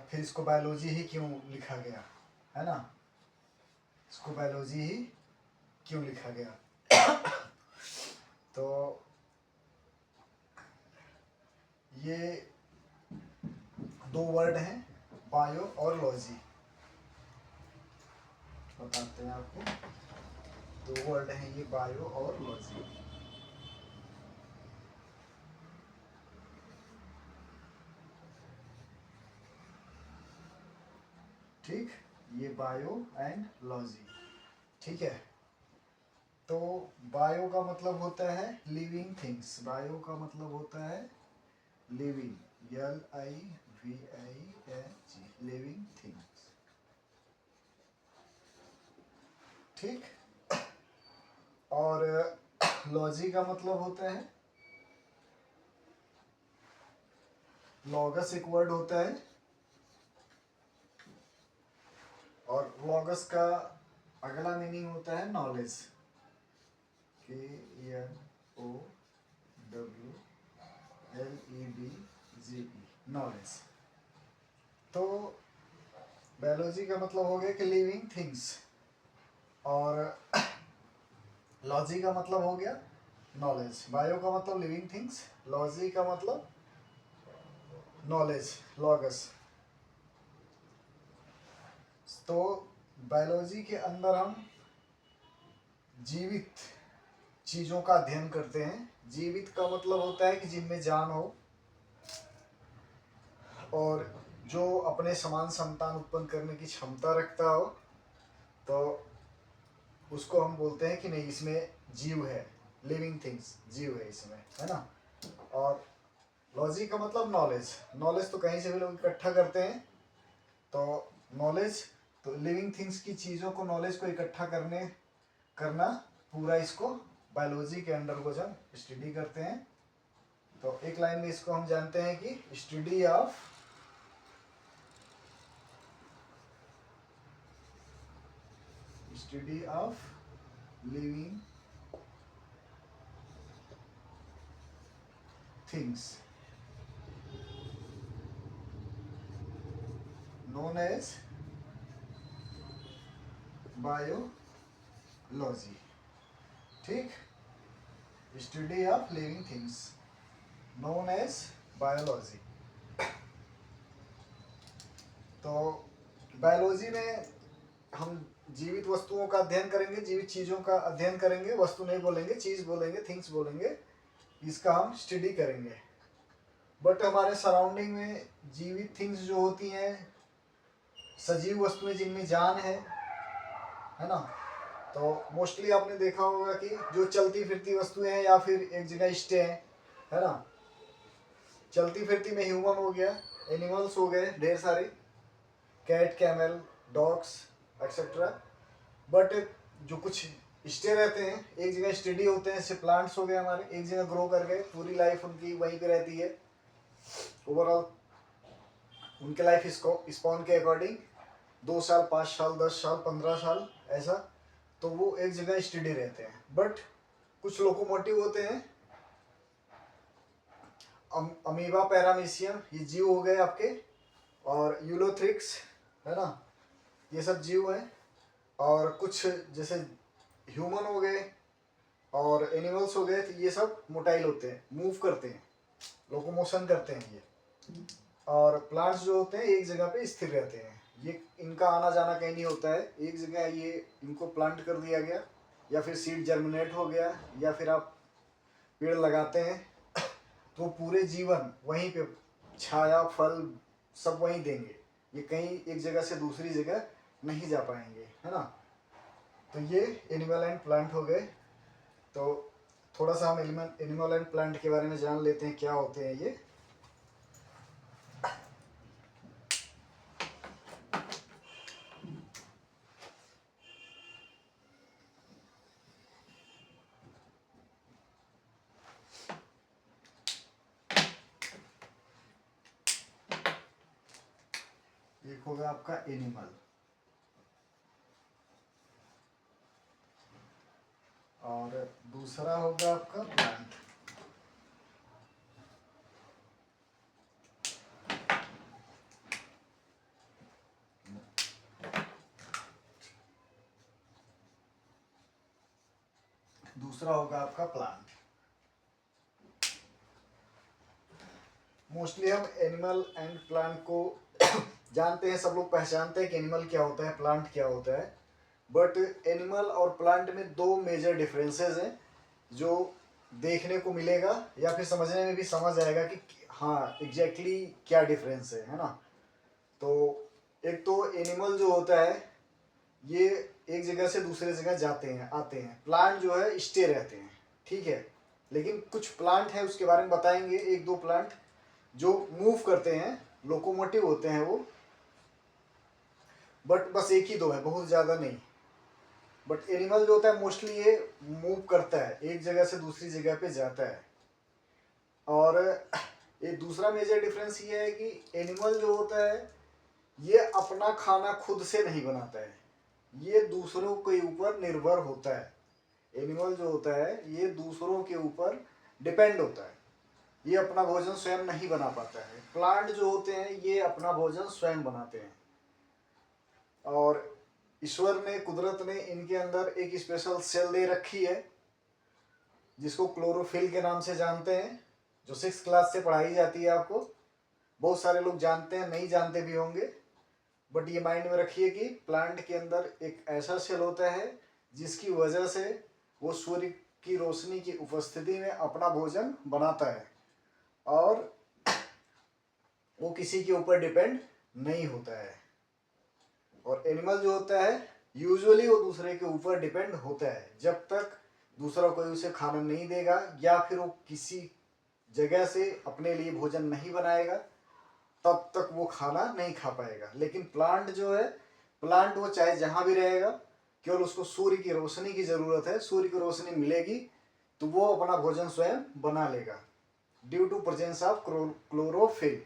फिर इसको बायोलॉजी ही क्यों लिखा गया, है ना, इसको बायोलॉजी ही क्यों लिखा गया। तो ये दो वर्ड हैं, बायो और लॉजी, बताते हैं आपको। दो वर्ड हैं ये, बायो और लॉजी। ठीक, ये बायो एंड लॉजी, ठीक है। तो बायो का मतलब होता है लिविंग थिंग्स, बायो का मतलब होता है लिविंग, LIVING, लिविंग थिंग्स, ठीक। और लॉजी का मतलब होता है, लॉगस एक वर्ड होता है, और लॉगस का अगला मीनिंग होता है नॉलेज, KNOWLEDGE, नॉलेज। तो बायोलॉजी का मतलब हो गया कि लिविंग थिंग्स, और लॉजी का मतलब हो गया नॉलेज। बायो का मतलब लिविंग थिंग्स, लॉजी का मतलब नॉलेज, लॉगस। तो बायोलॉजी के अंदर हम जीवित चीजों का अध्ययन करते हैं। जीवित का मतलब होता है कि जिनमें जान हो और जो अपने समान संतान उत्पन्न करने की क्षमता रखता हो, तो उसको हम बोलते हैं कि नहीं इसमें जीव है, लिविंग थिंग्स, जीव है इसमें, है ना। और लॉजी का मतलब नॉलेज, नॉलेज तो कहीं से भी लोग इकट्ठा करते हैं, तो नॉलेज तो लिविंग थिंग्स की चीज़ों को, नॉलेज को इकट्ठा करना पूरा, इसको बायोलॉजी के अंडर को जब स्टडी करते हैं, तो एक लाइन में इसको हम जानते हैं कि study of living things known as biology, ठीक। Study of living things known as biology. तो बायोलॉजी में हम जीवित वस्तुओं का अध्ययन करेंगे, जीवित चीज़ों का अध्ययन करेंगे, वस्तु नहीं बोलेंगे, चीज़ बोलेंगे, थिंग्स बोलेंगे, इसका हम स्टडी करेंगे। बट हमारे सराउंडिंग में जीवित थिंग्स जो होती हैं, सजीव वस्तुएं जिनमें जान है ना, तो मोस्टली आपने देखा होगा कि जो चलती फिरती वस्तुएं हैं या फिर एक जगह स्टे हैं, है ना। चलती फिरती में ह्यूमन हो गया, एनिमल्स हो गए ढेर सारे, cat, camel, dogs et cetera. But जो कुछ स्टे रहते हैं, एक जगह स्टडी होते हैं, जैसे प्लांट्स हो गए हमारे, एक जगह ग्रो कर गए, पूरी लाइफ उनकी वहीं पे रहती है। ओवरऑल उनके लाइफ इसको स्पॉन के अकॉर्डिंग 2 साल, 5 साल, 10 साल, 15 साल, ऐसा, तो वो एक जगह स्टडी रहते हैं। बट कुछ लोकोमोटिव होते हैं, अमीबा, पैरामीशियम, ये जीव हो गए आपके, और यूलोथ्रिक्स, है ना, ये सब जीव हैं। और कुछ जैसे ह्यूमन हो गए और एनिमल्स हो गए, तो ये सब मोटाइल होते हैं, मूव करते हैं, लोकोमोशन करते हैं ये। और प्लांट्स जो होते हैं एक जगह पे स्थिर रहते हैं, ये इनका आना जाना कहीं नहीं होता है, एक जगह ये इनको प्लांट कर दिया गया, या फिर सीड जर्मिनेट हो गया, या फिर आप पेड़ लगाते हैं तो पूरे जीवन वहीं पे, छाया, फल सब वहीं देंगे, ये कहीं एक जगह से दूसरी जगह नहीं जा पाएंगे, है ना। तो ये एनिमल एंड प्लांट हो गए। तो थोड़ा सा हम एनिमल एंड प्लांट के बारे में जान लेते हैं, क्या होते हैं ये। एक होगा आपका एनिमल, और दूसरा होगा आपका प्लांट। दूसरा होगा आपका प्लांट। मोस्टली हम एनिमल एंड प्लांट को जानते हैं, सब लोग पहचानते हैं कि एनिमल क्या होता है, प्लांट क्या होता है। बट एनिमल और प्लांट में दो मेजर डिफरेंसेस हैं जो देखने को मिलेगा या फिर समझने में भी समझ आएगा कि हाँ एग्जैक्टली क्या डिफरेंस है ना। तो एक तो एनिमल जो होता है ये एक जगह से दूसरे जगह जाते हैं आते हैं, प्लांट जो है स्टे रहते हैं, ठीक है। लेकिन कुछ प्लांट है उसके बारे में बताएंगे, एक दो प्लांट जो मूव करते हैं, लोकोमोटिव होते हैं वो, बट बस एक ही दो है, बहुत ज़्यादा नहीं। बट एनिमल जो होता है मोस्टली ये मूव करता है, एक जगह से दूसरी जगह पे जाता है। और ये दूसरा मेजर डिफरेंस ये है कि एनिमल जो होता है ये अपना खाना खुद से नहीं बनाता है, ये दूसरों के ऊपर निर्भर होता है। एनिमल जो होता है ये दूसरों के ऊपर डिपेंड होता है, ये अपना भोजन स्वयं नहीं बना पाता है। प्लांट जो होते हैं ये अपना भोजन स्वयं बनाते हैं। और ईश्वर ने, कुदरत ने इनके अंदर एक स्पेशल सेल दे रखी है जिसको क्लोरोफिल के नाम से जानते हैं, जो 6th क्लास से पढ़ाई जाती है आपको। बहुत सारे लोग जानते हैं, नहीं जानते भी होंगे, बट ये माइंड में रखिए कि प्लांट के अंदर एक ऐसा सेल होता है जिसकी वजह से वो सूर्य की रोशनी की उपस्थिति में अपना भोजन बनाता है और वो किसी के ऊपर डिपेंड नहीं होता है। और एनिमल जो होता है यूजुअली वो दूसरे के ऊपर डिपेंड होता है, जब तक दूसरा कोई उसे खाना नहीं देगा या फिर वो किसी जगह से अपने लिए भोजन नहीं बनाएगा तब तक वो खाना नहीं खा पाएगा। लेकिन प्लांट जो है, प्लांट वो चाहे जहाँ भी रहेगा, केवल उसको सूर्य की रोशनी की ज़रूरत है, सूर्य की रोशनी मिलेगी तो वो अपना भोजन स्वयं बना लेगा due to presence of chlorophyll.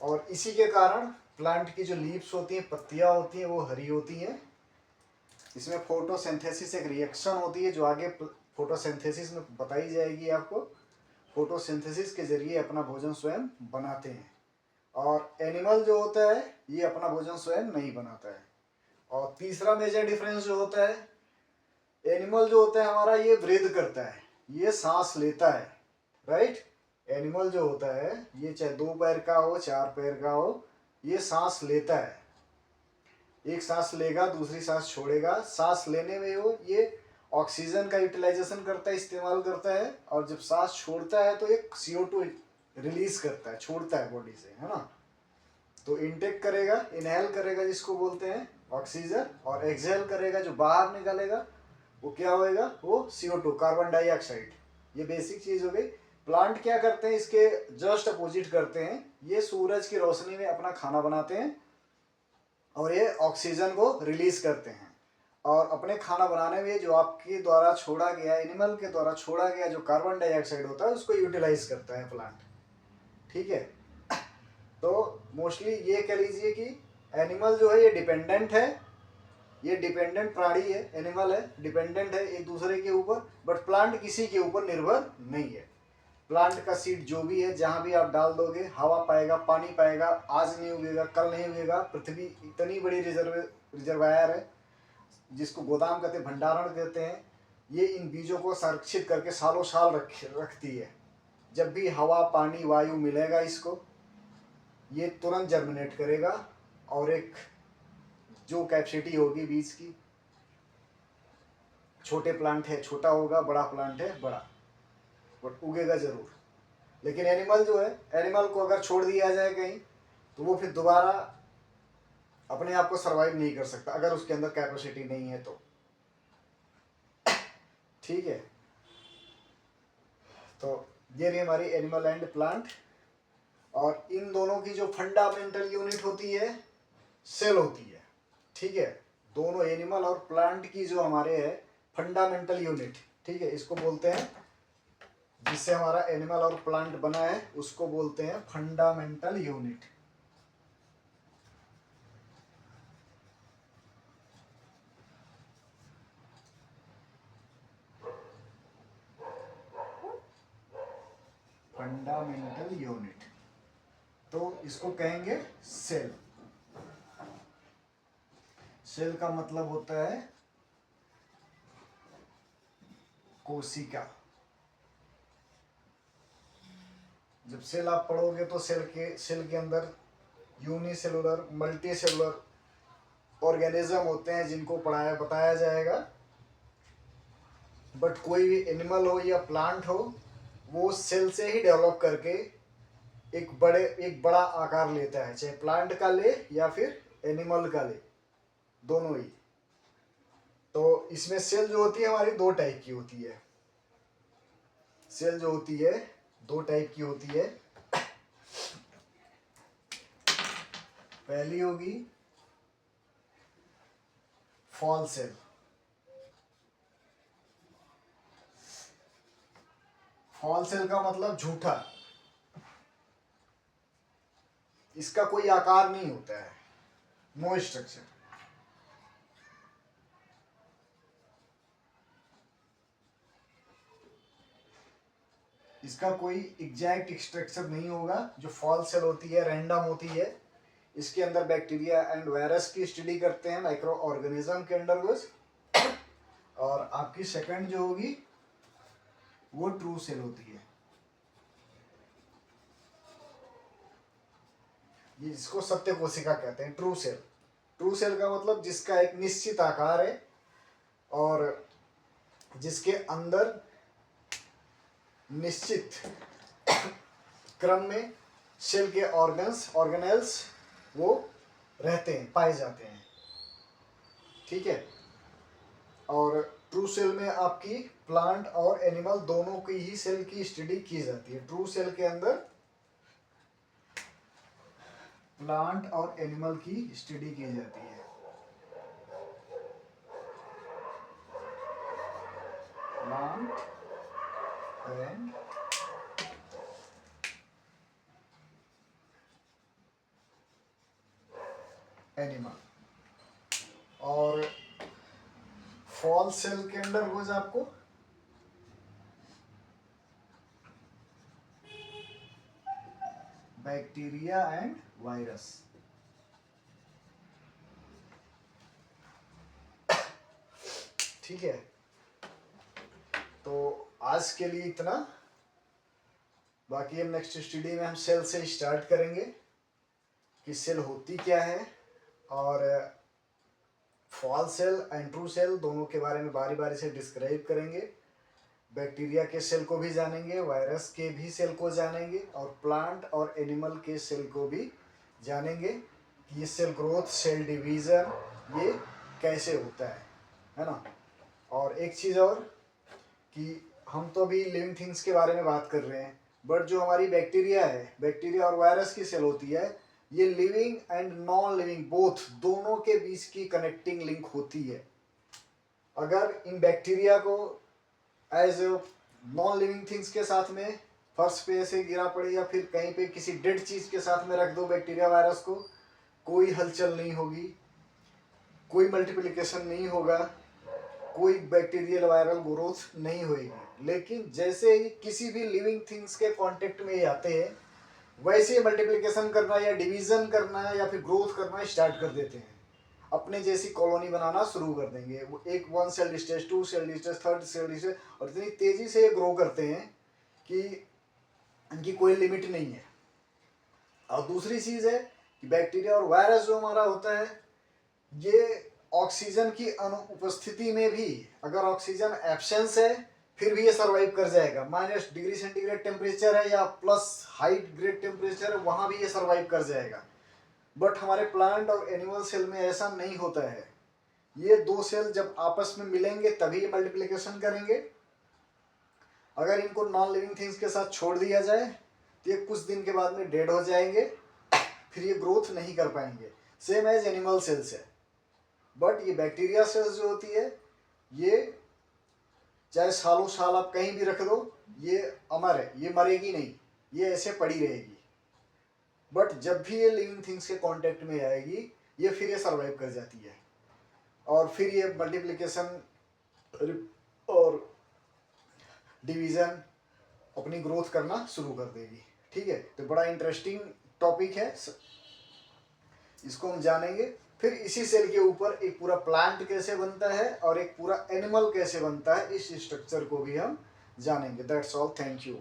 और इसी के कारण प्लांट की जो लीव्स होती हैं, पत्तियाँ होती हैं, वो हरी होती हैं। इसमें फोटोसिंथेसिस एक रिएक्शन होती है जो आगे फोटोसिंथेसिस में बताई जाएगी आपको। फोटोसिंथेसिस के जरिए अपना भोजन स्वयं बनाते हैं। और एनिमल जो होता है ये अपना भोजन स्वयं नहीं बनाता है। और तीसरा मेजर डिफरेंस जो होता है, एनिमल जो होता है हमारा ये ब्रीथ करता है, ये सांस लेता है, राइट। एनिमल जो होता है ये चाहे 2 पैर का हो 4 पैर का हो, ये सांस लेता है। एक सांस लेगा दूसरी सांस छोड़ेगा, सांस लेने में वो ये ऑक्सीजन का यूटिलाइजेशन करता है, इस्तेमाल करता है। और जब सांस छोड़ता है तो एक CO2 रिलीज करता है, छोड़ता है बॉडी से, है ना। तो इनटेक करेगा, इनहेल करेगा जिसको बोलते हैं ऑक्सीजन, और एक्सहेल करेगा जो बाहर निकालेगा वो क्या होएगा, वो CO2 कार्बन डाइऑक्साइड। ये बेसिक चीज हो गई। प्लांट क्या करते हैं, इसके जस्ट अपोजिट करते हैं, ये सूरज की रोशनी में अपना खाना बनाते हैं और ये ऑक्सीजन को रिलीज करते हैं। और अपने खाना बनाने में जो आपके द्वारा छोड़ा गया, एनिमल के द्वारा छोड़ा गया जो कार्बन डाइऑक्साइड होता है उसको यूटिलाइज करता है प्लांट, ठीक है। तो मोस्टली ये कह लीजिए कि एनिमल जो है ये डिपेंडेंट है, ये डिपेंडेंट प्राणी है, एनिमल है, डिपेंडेंट है एक दूसरे के ऊपर। बट प्लांट किसी के ऊपर निर्भर नहीं है। प्लांट का सीड जो भी है जहाँ भी आप डाल दोगे हवा पाएगा, पानी पाएगा, आज नहीं उगेगा कल नहीं उगेगा। पृथ्वी इतनी बड़ी रिजर्वायर है जिसको गोदाम कहते हैं, भंडारण कहते हैं। ये इन बीजों को संरक्षित करके सालों साल रखती है। जब भी हवा पानी वायु मिलेगा इसको, ये तुरंत जर्मिनेट करेगा और एक जो कैपेसिटी होगी बीज की, छोटे प्लांट है छोटा होगा, बड़ा प्लांट है बड़ा, बट उगेगा जरूर। लेकिन एनिमल जो है, एनिमल को अगर छोड़ दिया जाए कहीं तो वो फिर दोबारा अपने आप को सरवाइव नहीं कर सकता अगर उसके अंदर कैपेसिटी नहीं है तो, ठीक है। तो ये रही हमारी एनिमल एंड प्लांट। और इन दोनों की जो फंडामेंटल यूनिट होती है सेल होती है, ठीक है। दोनों एनिमल और प्लांट की जो हमारे है फंडामेंटल यूनिट, ठीक है, इसको बोलते हैं, जिससे हमारा एनिमल और प्लांट बना है उसको बोलते हैं फंडामेंटल यूनिट। फंडामेंटल यूनिट, तो इसको कहेंगे सेल। सेल का मतलब होता है कोशिका। जब सेल आप पढ़ोगे तो सेल के अंदर यूनिसेलुलर, मल्टी सेलुलर ऑर्गेनिज्म होते हैं जिनको पढ़ाया बताया जाएगा। बट कोई भी एनिमल हो या प्लांट हो, वो सेल से ही डेवलप करके एक बड़ा आकार लेता है, चाहे प्लांट का ले या फिर एनिमल का ले, दोनों ही। तो इसमें सेल जो होती है हमारी दो टाइप की होती है। सेल जो होती है दो टाइप की होती है। पहली होगी फॉल सेल। फॉल सेल का मतलब झूठा, इसका कोई आकार नहीं होता है, नो स्ट्रक्चर। इसका कोई एग्जैक्ट स्ट्रक्चर नहीं होगा। जो फॉल सेल होती है रैंडम होती है। इसके अंदर बैक्टीरिया एंड वायरस की स्टडी करते हैं, माइक्रो ऑर्गेनिज्म के अंडर। और आपकी सेकंड जो होगी वो ट्रू सेल होती है। ये इसको सत्य कोशिका कहते हैं, ट्रू सेल। ट्रू सेल का मतलब जिसका एक निश्चित आकार है और जिसके अंदर निश्चित क्रम में सेल के ऑर्गेनेल्स वो रहते हैं, पाए जाते हैं। ठीक है। और ट्रू सेल में आपकी प्लांट और एनिमल दोनों की ही सेल की स्टडी की जाती है। ट्रू सेल के अंदर प्लांट और एनिमल की स्टडी की जाती है। Plant and animal. और फॉल सेल के अंदर रोज आपको बैक्टीरिया एंड वायरस। ठीक है। तो आज के लिए इतना। बाकी हम नेक्स्ट स्टडी में हम सेल से स्टार्ट करेंगे कि सेल होती क्या है, और fall cell and true cell दोनों के बारे में बारी बारी से डिस्क्राइब करेंगे। बैक्टीरिया के सेल को भी जानेंगे, वायरस के भी सेल को जानेंगे, और प्लांट और एनिमल के सेल को भी जानेंगे कि ये सेल ग्रोथ, सेल डिवीज़न ये कैसे होता है ना। और एक चीज़ और कि हम तो अभी लिविंग थिंग्स के बारे में बात कर रहे हैं, बट जो हमारी बैक्टीरिया है, बैक्टीरिया और वायरस की सेल होती है, ये living and non living both दोनों के बीच की कनेक्टिंग लिंक होती है। अगर इन बैक्टीरिया को एज नॉन लिविंग थिंग्स के साथ में फर्श पे ऐसे गिरा पड़े या फिर कहीं पे किसी डेड चीज़ के साथ में रख दो बैक्टीरिया वायरस को, कोई हलचल नहीं होगी, कोई मल्टीप्लिकेशन नहीं होगा, कोई बैक्टीरियल वायरल ग्रोथ नहीं होगी। लेकिन जैसे ही किसी भी लिविंग थिंग्स के कांटेक्ट में आते हैं, वैसे ही मल्टीप्लिकेशन करना या डिवीज़न करना या फिर ग्रोथ करना स्टार्ट कर देते हैं, अपने जैसी कॉलोनी बनाना शुरू कर देंगे। वो एक 1 cell stage, 2 cell stage, 3rd cell stage, और इतनी तेज़ी से ये ग्रो करते हैं कि इनकी कोई लिमिट नहीं है। और दूसरी चीज़ है कि बैक्टीरिया और वायरस जो हमारा होता है, ये ऑक्सीजन की अनुपस्थिति में भी, अगर ऑक्सीजन एब्सेंस है फिर भी ये सर्वाइव कर जाएगा। -डिग्री सेंटीग्रेड टेम्परेचर है या प्लस हाइट ग्रेड टेम्परेचर है, वहाँ भी ये सर्वाइव कर जाएगा। बट हमारे प्लांट और एनिमल सेल में ऐसा नहीं होता है। ये दो सेल जब आपस में मिलेंगे तभी ये मल्टीप्लिकेशन करेंगे। अगर इनको नॉन लिविंग थिंग्स के साथ छोड़ दिया जाए तो ये कुछ दिन के बाद में डेड हो जाएंगे, फिर ये ग्रोथ नहीं कर पाएंगे। सेम एज एनिमल सेल्स है। बट ये बैक्टीरिया सेल्स जो होती है, ये चाहे सालों साल आप कहीं भी रख दो, ये अमर है, ये मरेगी नहीं, ये ऐसे पड़ी रहेगी। बट जब भी ये लिविंग थिंग्स के कांटेक्ट में आएगी, ये फिर ये सर्वाइव कर जाती है और फिर ये मल्टीप्लिकेशन और डिवीज़न अपनी ग्रोथ करना शुरू कर देगी। ठीक है। तो बड़ा इंटरेस्टिंग टॉपिक है, इसको हम जानेंगे। फिर इसी सेल के ऊपर एक पूरा प्लांट कैसे बनता है और एक पूरा एनिमल कैसे बनता है, इस स्ट्रक्चर को भी हम जानेंगे। That's all, thank you.